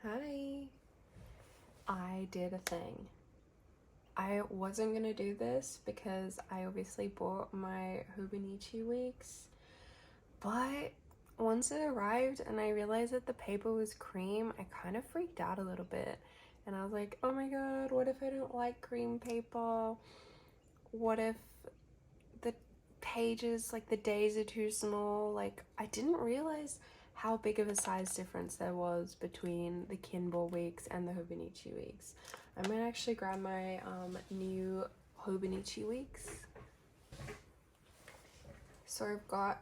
Hi. I did a thing. I wasn't gonna do this because I obviously bought my Hobonichi Weeks, but once it arrived and I realized that the paper was cream, I kind of freaked out a little bit. And I was like, oh my god, what if I don't like cream paper? What if the pages, like the days are too small? Like, I didn't realize how big of a size difference there was between the Kinbor Weeks and the Hobonichi Weeks. I'm gonna actually grab my new Hobonichi Weeks. So I've got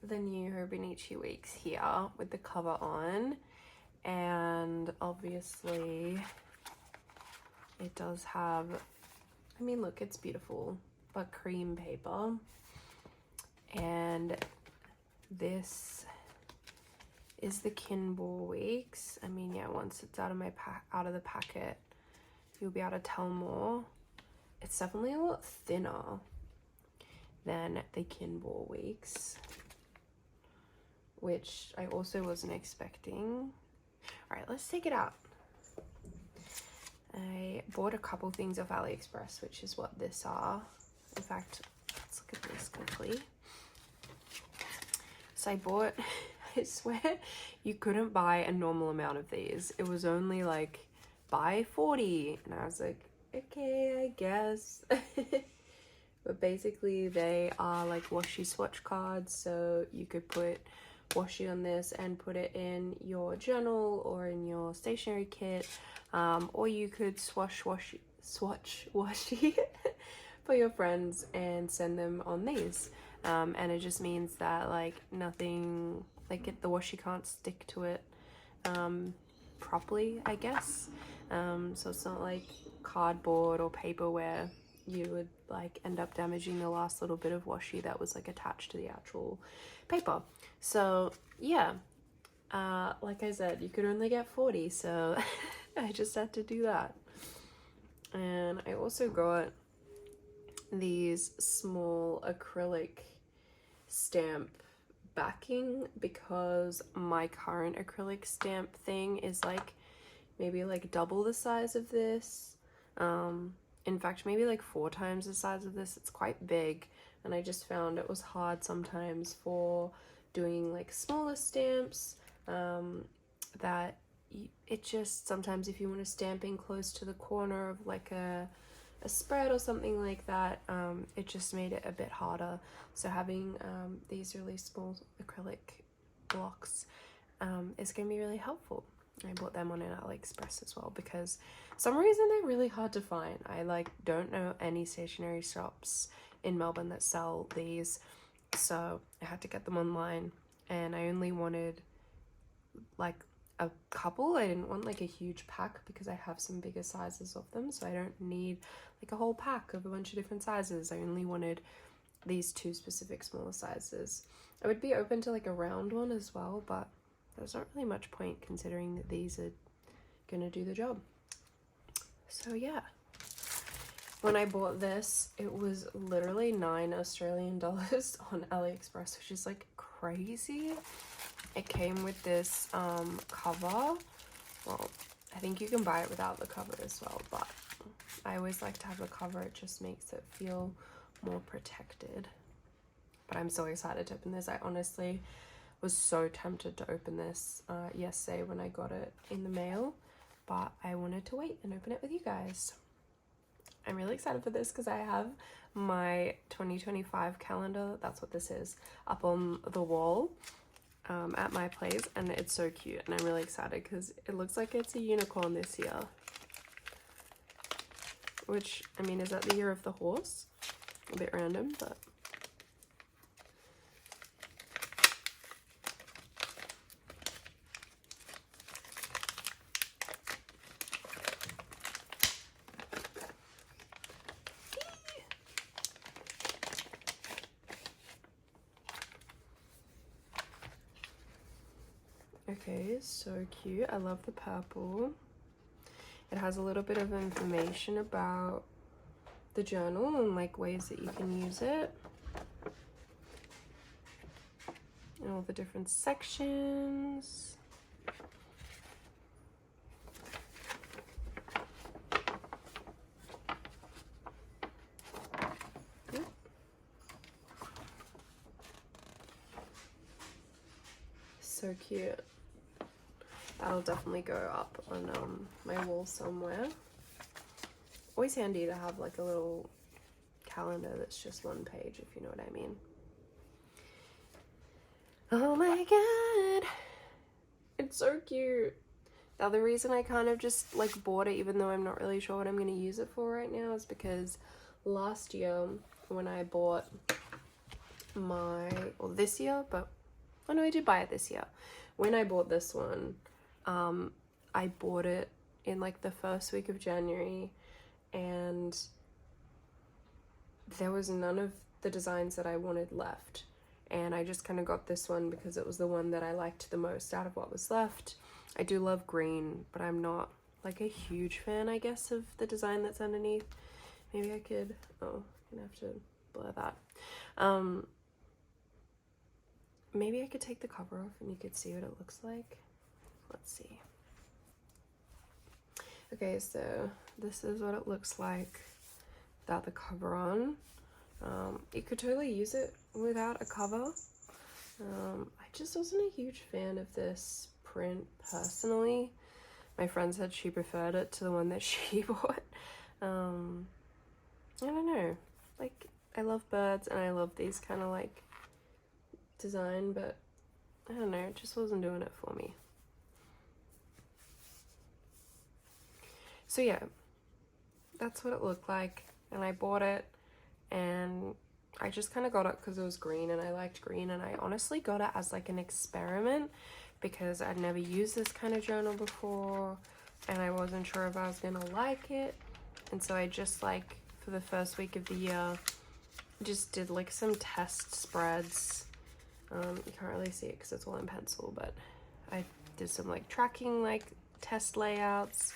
the new Hobonichi Weeks here with the cover on, and obviously it does have, I mean, look, it's beautiful, but cream paper. And this is the Kinbor Weeks. I mean, yeah, once it's out of the packet, you'll be able to tell more. It's definitely a lot thinner than the Kinbor Weeks, which I also wasn't expecting. All right, let's take it out. I bought a couple things off AliExpress, which is what this are. In fact, let's look at this quickly. So I bought, I swear you couldn't buy a normal amount of these. It was only like, buy 40. And I was like, okay, I guess. But basically they are like washi swatch cards. So you could put washi on this and put it in your journal or in your stationery kit. Or you could swatch washi for your friends and send them on these. And it just means that like nothing, like the washi can't stick to it properly, I guess. So it's not like cardboard or paper where you would like end up damaging the last little bit of washi that was like attached to the actual paper. So yeah, like I said, you could only get 40, so I just had to do that. And I also got these small acrylic stamp backing because my current acrylic stamp thing is like maybe like double the size of this. In fact, maybe like 4 times the size of this. It's quite big, and I just found it was hard sometimes for doing like smaller stamps, that it just sometimes if you want to stamp in close to the corner of like a spread or something like that, it just made it a bit harder. So having these really small acrylic blocks is going to be really helpful. I bought them on an AliExpress as well because for some reason they're really hard to find. I like don't know any stationery shops in Melbourne that sell these, so I had to get them online, and I only wanted like a couple. I didn't want like a huge pack because I have some bigger sizes of them, so I don't need like a whole pack of a bunch of different sizes. I only wanted these 2 specific smaller sizes. I would be open to like a round one as well, but there's not really much point considering that these are gonna do the job. So yeah, when I bought this, it was literally $9 Australian on AliExpress, which is like crazy. It came with this cover. Well, I think you can buy it without the cover as well, but I always like to have the cover. It just makes it feel more protected. But I'm so excited to open this. I honestly was so tempted to open this yesterday when I got it in the mail, but I wanted to wait and open it with you guys. I'm really excited for this because I have my 2025 calendar, that's what this is, up on the wall at my place, and it's so cute, and I'm really excited because it looks like it's a unicorn this year, which, I mean, is that the year of the horse? A bit random, but okay, so cute. I love the purple. It has a little bit of information about the journal and like ways that you can use it. And all the different sections. so cute. That'll definitely go up on my wall somewhere. Always handy to have like a little calendar that's just one page, if you know what I mean. Oh my god, it's so cute. The other reason I kind of just like bought it, even though I'm not really sure what I'm going to use it for right now, is because last year when I bought this year, but oh no, I did buy it this year. When I bought this one, I bought it in like the first week of January, and there was none of the designs that I wanted left, and I just kind of got this one because it was the one that I liked the most out of what was left. I do love green, but I'm not like a huge fan, I guess, of the design that's underneath. Maybe I could, oh, I'm gonna have to blur that. Maybe I could take the cover off and you could see what it looks like. Let's see. Okay, so this is what it looks like without the cover on. You could totally use it without a cover. I just wasn't a huge fan of this print personally. My friend said she preferred it to the one that she bought. I don't know. Like, I love birds and I love these kind of like design, but I don't know, it just wasn't doing it for me. So yeah, that's what it looked like, and I bought it, and I just kind of got it because it was green and I liked green, and I honestly got it as like an experiment because I'd never used this kind of journal before and I wasn't sure if I was gonna like it. And so I just like, for the first week of the year, just did like some test spreads. You can't really see it because it's all in pencil, but I did some like tracking like test layouts.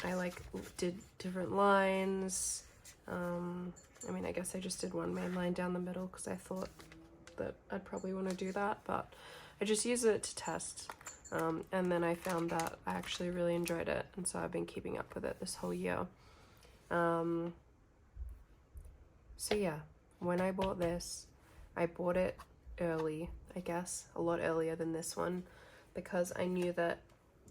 I like did different lines. I mean, I guess I just did one main line down the middle because I thought that I'd probably want to do that, but I just used it to test. And then I found that I actually really enjoyed it, and so I've been keeping up with it this whole year. So yeah, when I bought this, I bought it early, I guess, a lot earlier than this one, because I knew that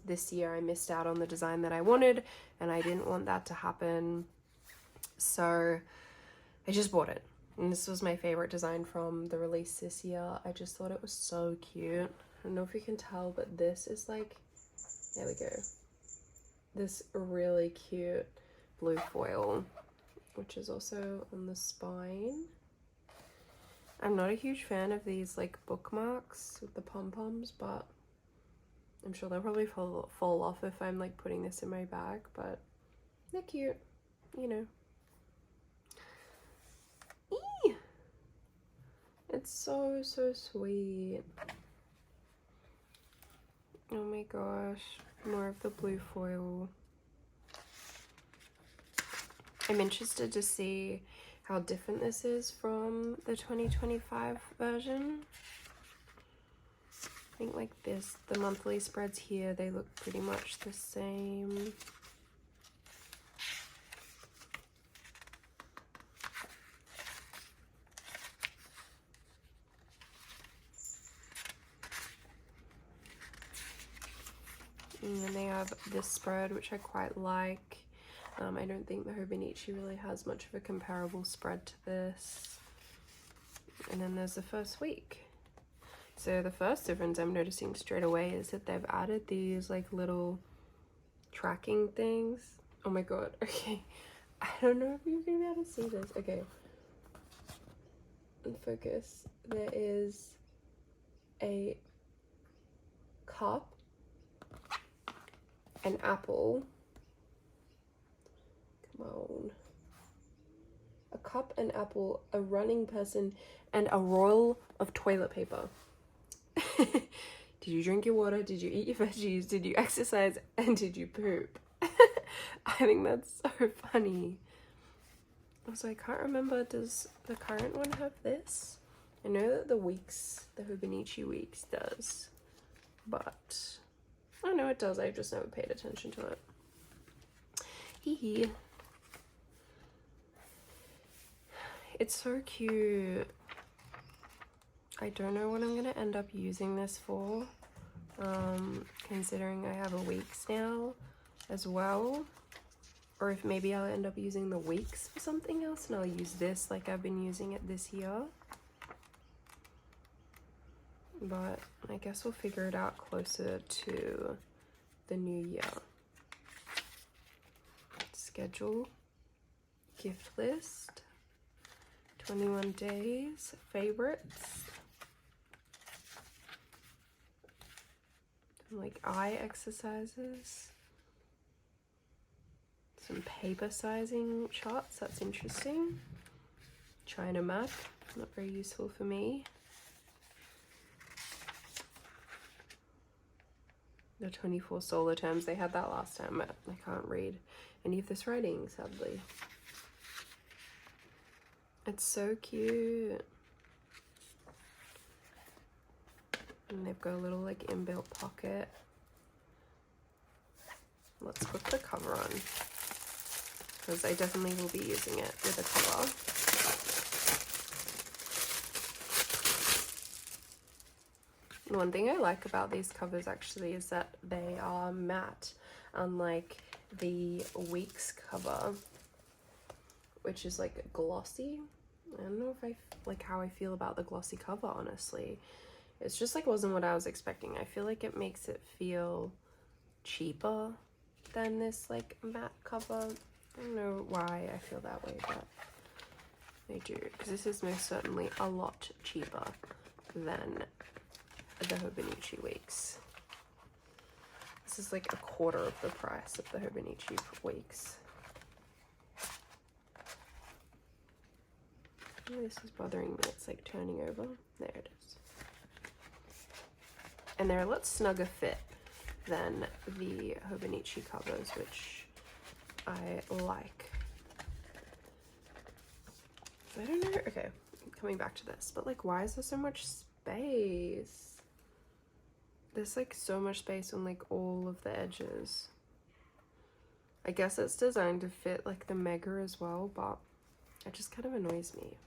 this year I missed out on the design that I wanted, and I didn't want that to happen. So I just bought it, and this was my favorite design from the release this year. I just thought it was so cute. I don't know if you can tell, but this is like, there we go, this really cute blue foil, which is also on the spine. I'm not a huge fan of these like bookmarks with the pom-poms, but I'm sure they'll probably fall off if I'm like putting this in my bag, but they're cute, you know. Eee! It's so sweet. Oh my gosh, more of the blue foil. I'm interested to see how different this is from the 2025 version. I think like this, the monthly spreads here, they look pretty much the same. And then they have this spread, which I quite like. I don't think the Hobonichi really has much of a comparable spread to this. And then there's the first week. So the first difference I'm noticing straight away is that they've added these like little tracking things. Oh my god, okay. I don't know if you're gonna be able to see this. Okay. In focus. There is a cup, an apple. Come on. A cup, an apple, a running person, and a roll of toilet paper. Did you drink your water? Did you eat your veggies? Did you exercise? And did you poop? I think that's so funny. Also, I can't remember, does the current one have this? I know that the Hobonichi Weeks does, but I know it does, I've just never paid attention to it. Hee hee. It's so cute. I don't know what I'm gonna end up using this for, considering I have a Weeks now as well. Or if maybe I'll end up using the Weeks for something else and I'll use this like I've been using it this year. But I guess we'll figure it out closer to the new year. Schedule, gift list, 21 days, favorites, like eye exercises, some paper sizing charts, that's interesting. China map, not very useful for me. The 24 solar terms, they had that last time, but I can't read any of this writing, sadly. It's so cute. And they've got a little like inbuilt pocket. Let's put the cover on, because I definitely will be using it with a cover. And one thing I like about these covers actually is that they are matte, unlike the Weeks cover, which is like glossy. I don't know if I like how I feel about the glossy cover, honestly. It's just like wasn't what I was expecting. I feel like it makes it feel cheaper than this like matte cover. I don't know why I feel that way, but I do, because this is most certainly a lot cheaper than the Hobonichi Weeks. This is like a quarter of the price of the Hobonichi Weeks. Oh, this is bothering me. It's like turning over. There it is. And they're a lot snugger fit than the Hobonichi covers, which I like. So I don't know. Okay, coming back to this, but like, why is there so much space? There's like so much space on like all of the edges. I guess it's designed to fit like the mega as well, but it just kind of annoys me.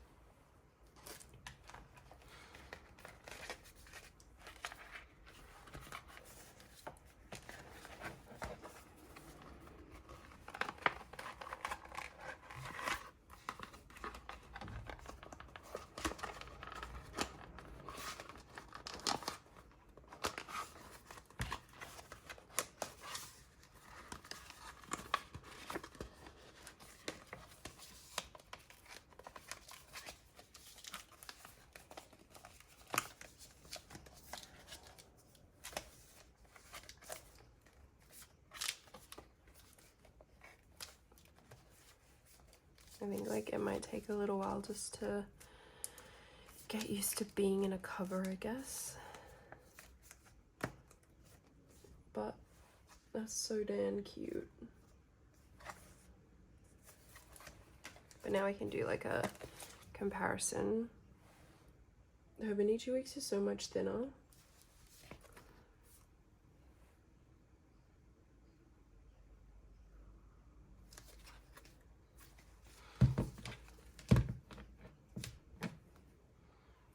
I think like it might take a little while just to get used to being in a cover, I guess. But that's so damn cute. But now I can do like a comparison. The Hobonichi Weeks is so much thinner.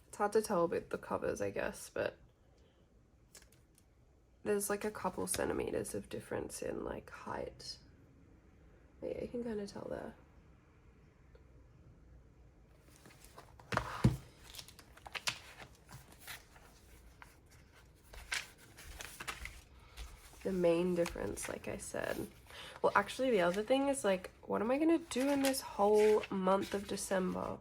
It's hard to tell with the covers, I guess, but there's like a couple centimeters of difference in like height. Yeah, you can kind of tell there. The main difference, like I said. Well, actually, the other thing is like, what am I gonna do in this whole month of December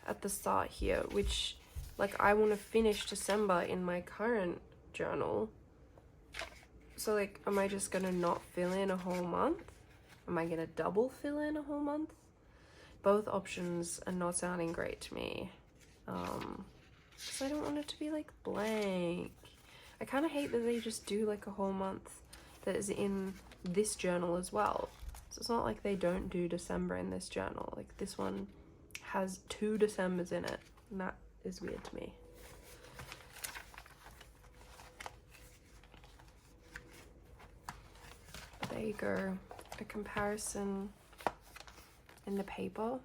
at the start here? Which, like, I want to finish December in my current journal. So, like, am I just gonna not fill in a whole month? Am I gonna double fill in a whole month? Both options are not sounding great to me. Because I don't want it to be like blank. I kind of hate that they just do like a whole month that is in this journal as well. So it's not like they don't do December in this journal. Like this one has 2 Decembers in it, and that is weird to me. There you go, a comparison in the paper.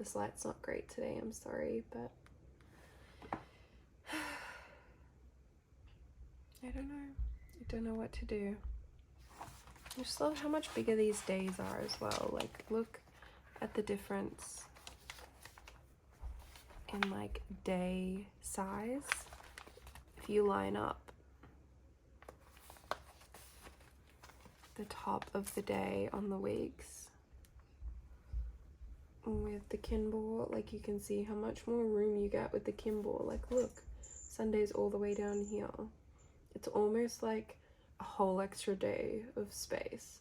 This light's not great today, I'm sorry, but I don't know. I don't know what to do. I just love how much bigger these days are as well. Like, look at the difference in like day size. If you line up the top of the day on the weeks with the Kinbor, like you can see how much more room you get with the Kinbor. Like, look, Sunday's all the way down here. It's almost like a whole extra day of space.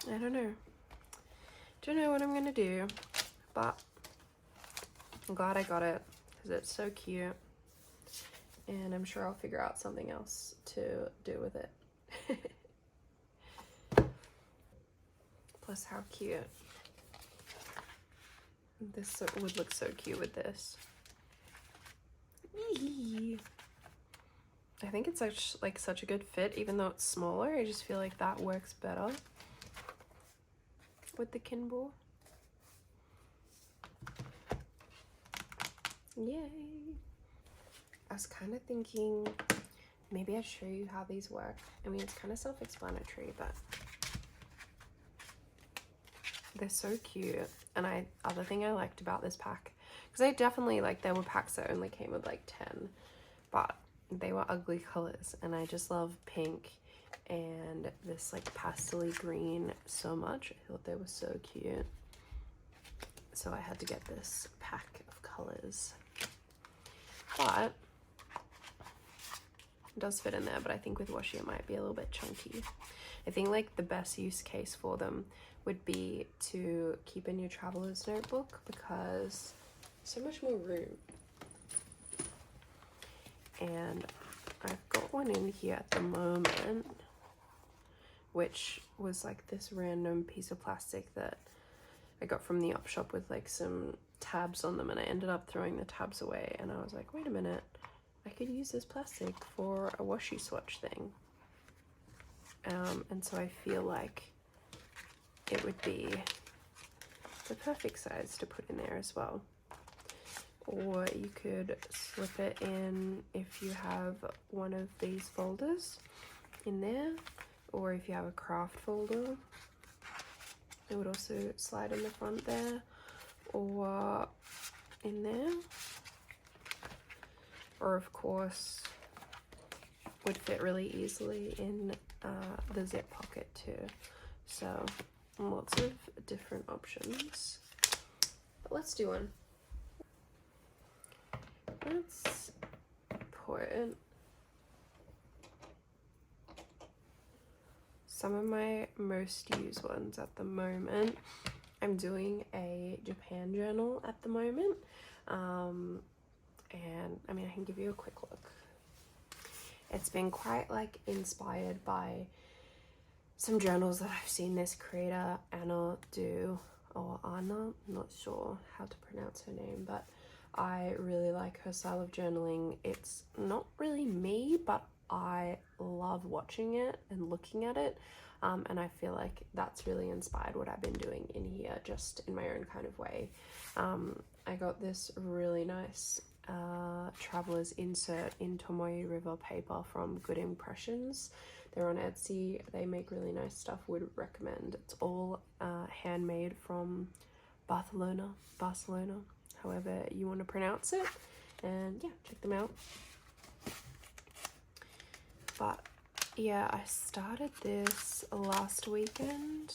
I don't know. Don't know what I'm gonna do, but I'm glad I got it because it's so cute, and I'm sure I'll figure out something else to do with it. Plus, how cute. This would look so cute with this. I think it's such a good fit, even though it's smaller. I just feel like that works better with the Kinbor. Yay! I was kind of thinking maybe I'd show you how these work. I mean, it's kind of self-explanatory, but they're so cute. And other thing I liked about this pack, because I definitely, like, there were packs that only came with like 10, but they were ugly colors, and I just love pink and this like pastel-y green so much. I thought they were so cute, so I had to get this pack of colors. But it does fit in there, but I think with washi it might be a little bit chunky. I think like the best use case for them would be to keep in your traveler's notebook, because so much more room. And I've got one in here at the moment, which was like this random piece of plastic that I got from the op shop with like some tabs on them, and I ended up throwing the tabs away, and I was like, wait a minute, I could use this plastic for a washi swatch thing. And so I feel like it would be the perfect size to put in there as well. Or you could slip it in if you have one of these folders in there, or if you have a craft folder, it would also slide in the front there, or in there, or of course would fit really easily in the zip pocket too. So lots of different options, but let's do one. Let's put some of my most used ones at the moment. I'm doing a Japan journal at the moment, and I mean, I can give you a quick look. It's been quite like inspired by some journals that I've seen this creator Anna do, or Anna, not sure how to pronounce her name, but I really like her style of journaling. It's not really me, but I love watching it and looking at it, and I feel like that's really inspired what I've been doing in here, just in my own kind of way. I got this really nice traveler's insert in Tomoe River paper from Good Impressions. They're on Etsy. They make really nice stuff. Would recommend. It's all handmade from Barcelona, however you want to pronounce it. And yeah, check them out. But yeah, I started this last weekend,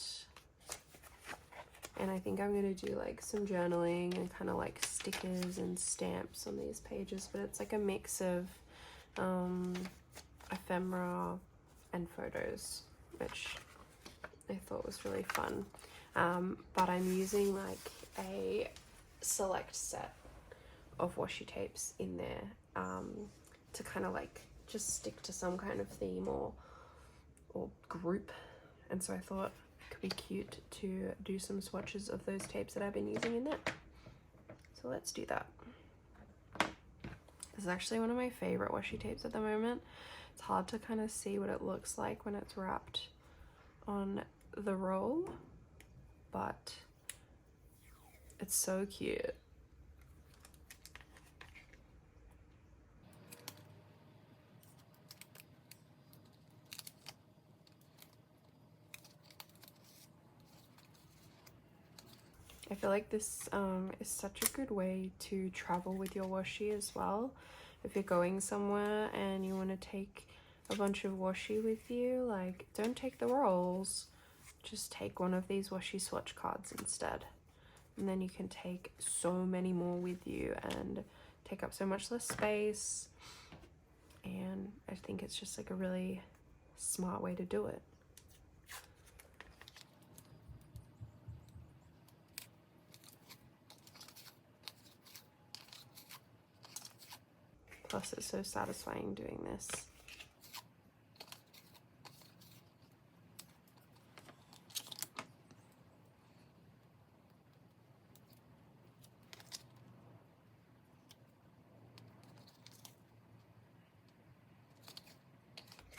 and I think I'm gonna do like some journaling and kind of like stickers and stamps on these pages, but it's like a mix of ephemera and photos, which I thought was really fun. But I'm using like a select set of washi tapes in there to kind of like just stick to some kind of theme or group, and so I thought it could be cute to do some swatches of those tapes that I've been using in there. So let's do that. This is actually one of my favorite washi tapes at the moment. It's hard to kind of see what it looks like when it's wrapped on the roll, but it's so cute. I feel like this is such a good way to travel with your washi as well. If you're going somewhere and you want to take a bunch of washi with you, like, don't take the rolls, just take one of these washi swatch cards instead. And then you can take so many more with you and take up so much less space. And I think it's just like a really smart way to do it. Plus, it's so satisfying doing this.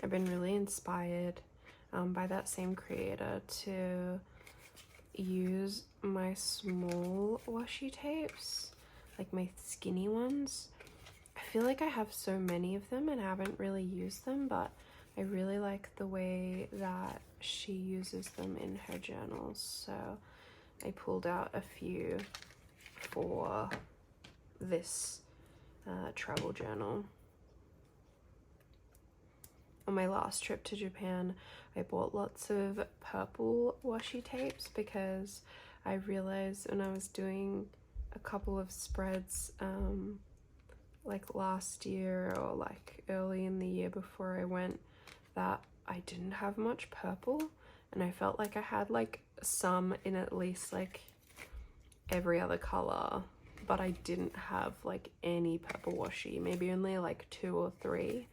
I've been really inspired by that same creator to use my small washi tapes, like my skinny ones. I feel like I have so many of them and haven't really used them, but I really like the way that she uses them in her journals. So I pulled out a few for this travel journal. On my last trip to Japan, I bought lots of purple washi tapes because I realized when I was doing a couple of spreads like last year or like early in the year before I went, that I didn't have much purple, and I felt like I had like some in at least like every other color, but I didn't have like any purple washi, maybe only like 2 or 3.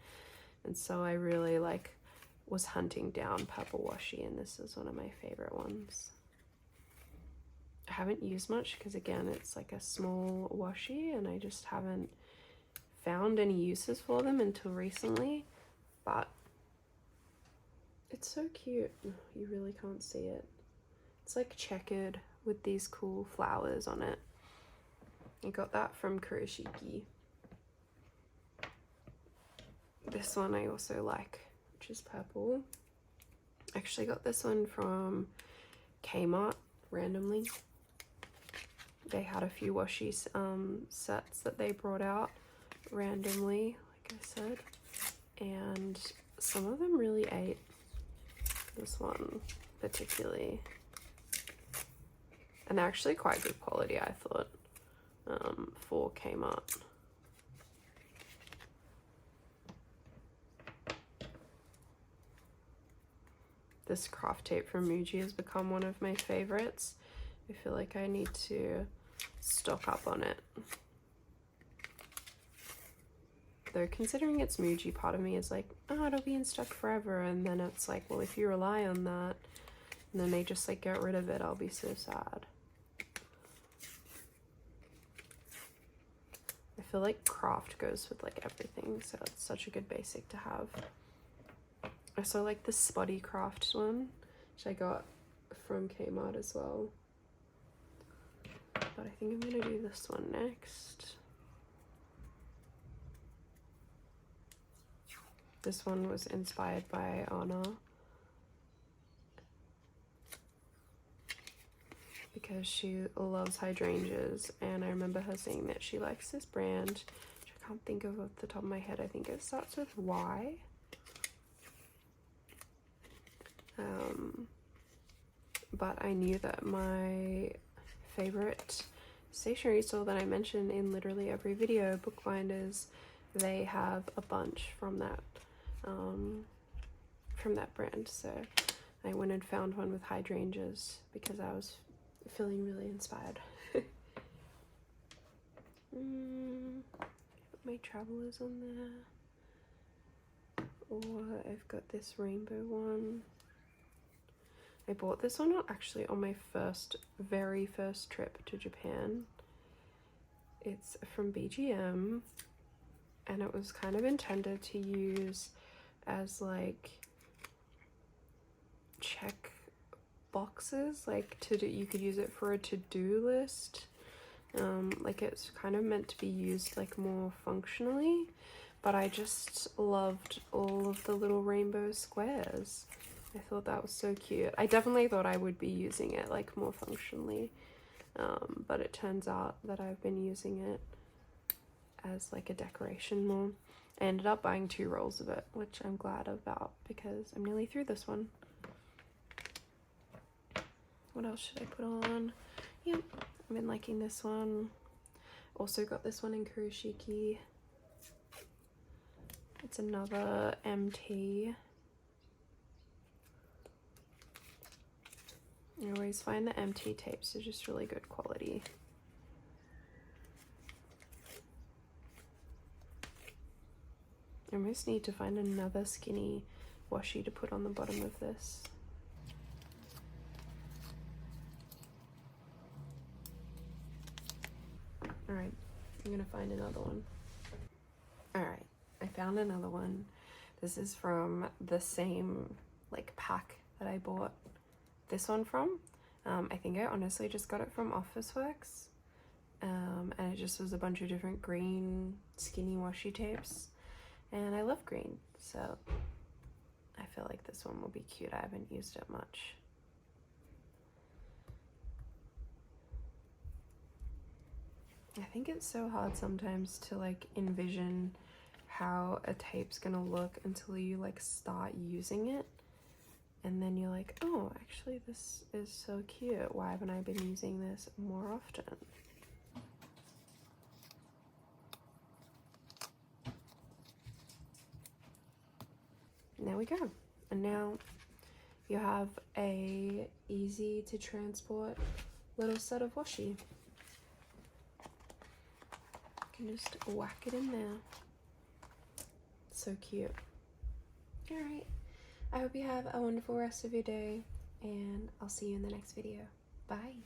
And so I really like was hunting down purple washi, and this is one of my favorite ones. I haven't used much because again it's like a small washi and I just haven't found any uses for them until recently, but it's so cute. You really can't see it. It's like checkered with these cool flowers on it. I got that from Kurashiki. This one I also like, which is purple. I actually got this one from Kmart randomly. They had a few washi sets that they brought out randomly, like I said, and some of them really ate. This one particularly, and they're actually quite good quality, I thought, for Kmart. This craft tape from Muji has become one of my favorites. I feel like I need to stock up on it. Though considering it's Muji, part of me is like, oh, it'll be in stock forever, and then it's like, well, if you rely on that and then they just like get rid of it, I'll be so sad. I feel like craft goes with like everything, so it's such a good basic to have. I also like the spotty craft one, which I got from Kmart as well, but I think I'm gonna do this one next. This one was inspired by Anna because she loves hydrangeas, and I remember her saying that she likes this brand, which I can't think of off the top of my head. I think it starts with Y. But I knew that my favorite stationery store that I mention in literally every video, Bookbinders, they have a bunch from that brand. So I went and found one with hydrangeas because I was feeling really inspired. Put my travelers on there, or I've got this rainbow one. I bought this one actually on my very first trip to Japan. It's from BGM, and it was kind of intended to use as like check boxes, like you could use it for a to-do list. Like it's kind of meant to be used like more functionally, but I just loved all of the little rainbow squares. I thought that was so cute. I definitely thought I would be using it like more functionally, but it turns out that I've been using it as like a decoration more. I ended up buying 2 rolls of it, which I'm glad about because I'm nearly through this one. What else should I put on? Yep, I've been liking this one. Also got this one in Kuroshiki. It's another MT. I always find the MT tapes are just really good quality. I almost need to find another skinny washi to put on the bottom of this. Alright, I'm gonna find another one. Alright, I found another one. This is from the same like pack that I bought this one from. I think I honestly just got it from Officeworks. And it just was a bunch of different green skinny washi tapes. And I love green, so I feel like this one will be cute. I haven't used it much. I think it's so hard sometimes to like envision how a tape's gonna look until you like start using it, and then you're like, oh, actually this is so cute. Why haven't I been using this more often? And there we go. And now you have a easy to transport little set of washi. You can just whack it in there. So cute. Alright, I hope you have a wonderful rest of your day, and I'll see you in the next video. Bye.